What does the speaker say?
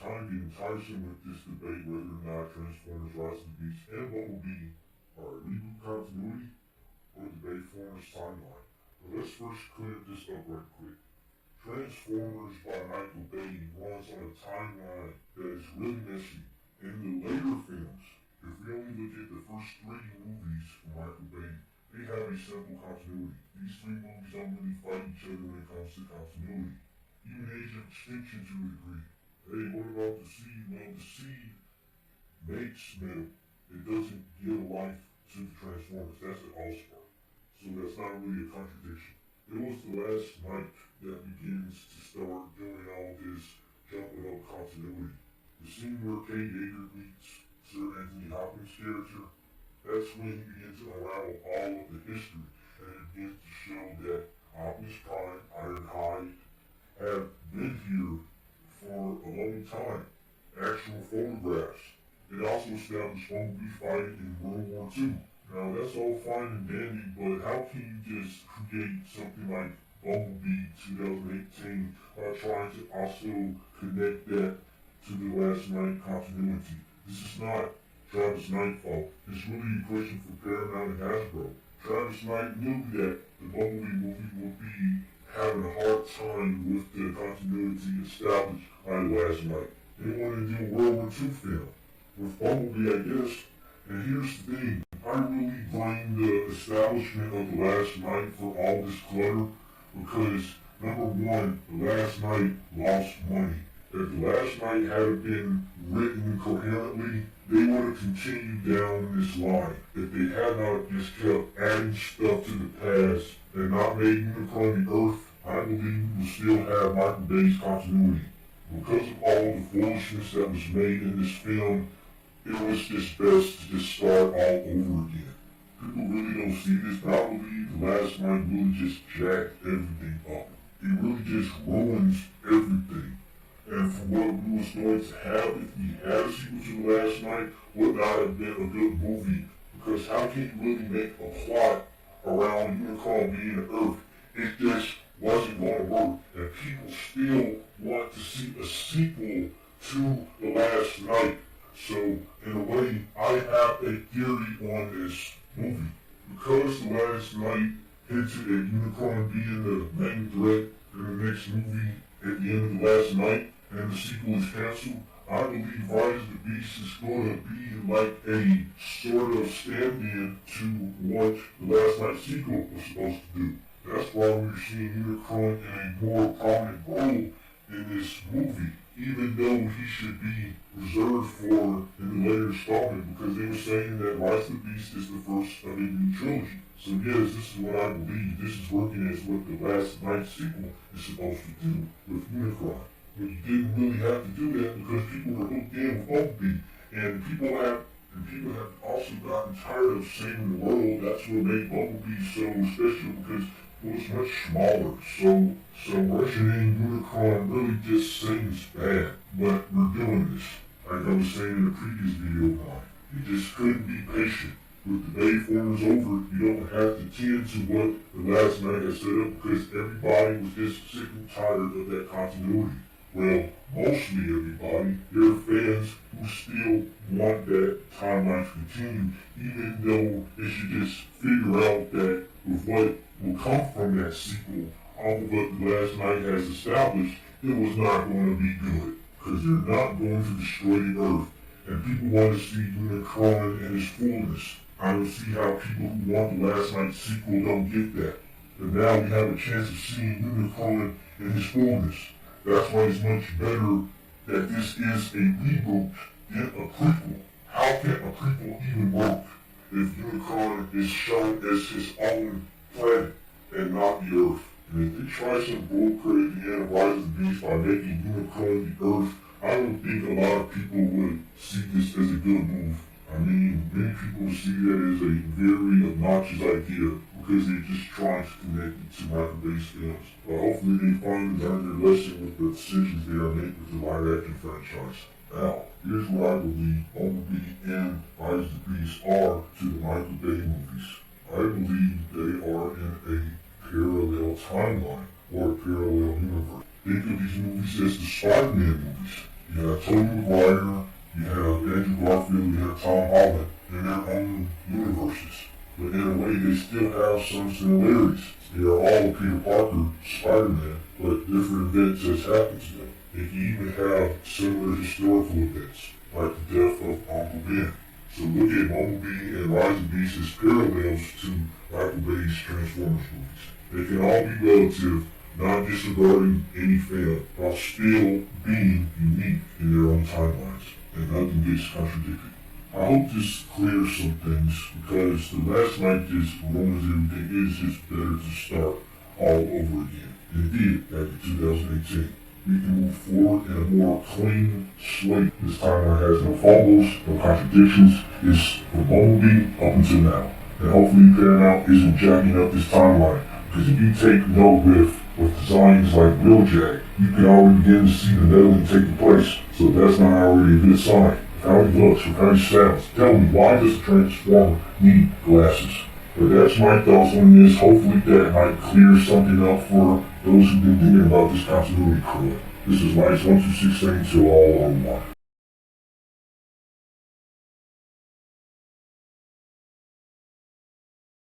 kind of getting tiresome with this debate whether or not Transformers Rise of the Beasts and Bumblebee are a reboot continuity or the Bayformers timeline. But let's first clear this up right quick. Transformers by Michael Bay runs on a timeline that is really messy. In the later films, if we only look at the first three movies from Michael Bay, they have a simple continuity. These three movies don't really fight each other when it comes to continuity. Even Age of Extinction to a degree. Hey, what about the seed? Well, the seed makes metal. It doesn't give life to the Transformers. That's an all-spark. So that's not really a contradiction. It was the last night that begins to start doing all this jumping up continuity. The scene where Kate Yeager meets Sir Anthony Hopkins' character, that's when he begins to unravel all of the history, and it begins to show that Optimus Prime, Ironhide, have been here for a long time. Actual photographs. It also established Bumblebee fighting in World War II. Now that's all fine and dandy, but how can you just create something like Bumblebee 2018 by trying to also connect that to the Last Night continuity? This is not Travis Knight's fault. It's really a question for Paramount and Hasbro. Travis Knight knew that the Bumblebee movie would be having a hard time with the continuity established by Last Night. They wanted to do a World War II film with Bumblebee, I guess. And here's the thing. I really blame the establishment of The Last Night for all this clutter because, number one, The Last Night lost money. If The Last Night had been written coherently, they would have continued down this line. If they had not just kept adding stuff to the past and not made Unicron the Earth, I believe we will still have Michael Bay's continuity. Because of all the foolishness that was made in this film, it was just best to just start all over again. People really don't see this, but I believe The Last Night really just jacked everything up. It really just ruins everything. And for what we was going to have if we had a sequel to The Last Night would not have been a good movie. Because how can you really make a plot around Unicron being the Earth? It just wasn't going to work. And people still want to see a sequel to The Last Night. So, in a way, I have a theory on this movie. Because The Last Night hinted at Unicron being the main threat in the next movie at the end of The Last Night, and the sequel is cancelled, I believe Rise of the Beast is going to be like a sort of stand-in to what The Last Night sequel was supposed to do. That's why we're seeing Unicron in a more prominent role in this movie, even though he should be reserved for in the later installment, because they were saying that Rise of the Beast is the first of a new trilogy. So yes, this is what I believe. This is working as what the Last Night sequel is supposed to do with Unicron. But you didn't really have to do that because people were hooked in with Bumblebee. And people have also gotten tired of saving the world. That's what made Bumblebee so special, because it was much smaller. So rushing in Unicron really just seems bad. But we're doing this. Like I was saying in the previous video of mine. You just couldn't be patient. With the Bayformers over, you don't have to tend to what The Last Night has set up because everybody was just sick and tired of that continuity. Well, mostly everybody. There are fans who still want that timeline to continue, even though they should just figure out that with what will come from that sequel, all of what The Last Night has established, it was not going to be good. Because they're not going to destroy the Earth. And people want to see Unicron in his fullness. I don't see how people who want The Last Night sequel don't get that. And now we have a chance of seeing Unicron in his fullness. That's why it's much better that this is a reboot than a prequel. How can a prequel even work if Unicron is shown as his own planet and not the Earth? And if they try some bullcrap at the end of Rise of the Beast by making Unicron the Earth, I don't think a lot of people would see this as a good move. I mean, many people see that as a very obnoxious idea because they're just trying to connect it to Michael Bay's films. But hopefully they finally learn their lesson with the decisions they are making with the live-action franchise. Now, here's what I believe Bumblebee and Rise of the Beast are to the Michael Bay movies. I believe they are in a parallel timeline or a parallel universe. Think of these movies as the Spider-Man movies. You have Tobey Maguire, you have Andrew Garfield, you have Tom Holland in their own universes. But in a way, they still have some similarities. They are all Peter Parker, Spider-Man, but different events has happened to them. They can even have similar historical events, like the death of Uncle Ben. So look at Bumblebee and Rise of Beasts as parallels to Michael Bay's Transformers movies. They can all be relative, not disregarding any fan, while still being unique in their own timelines, and nothing gets contradicted. I hope this clears some things, because the last night just ruins everything. It is just better to start all over again. And it did back in 2018. We can move forward in a more clean slate. This timeline has no fumbles, no contradictions. It's from Bumblebee up until now. And hopefully Paramount isn't jacking up this timeline. Because if you take no riff with designs like Wheeljack, you can already begin to see the meddling taking place. So that's not already a good sign. How he looks, or how he sounds. Tell me, why does a Transformer need glasses? But that's my thoughts on this. Hopefully that might clear something up for those who've been thinking about this continuity crew. This is Lights 126 saying to all on one.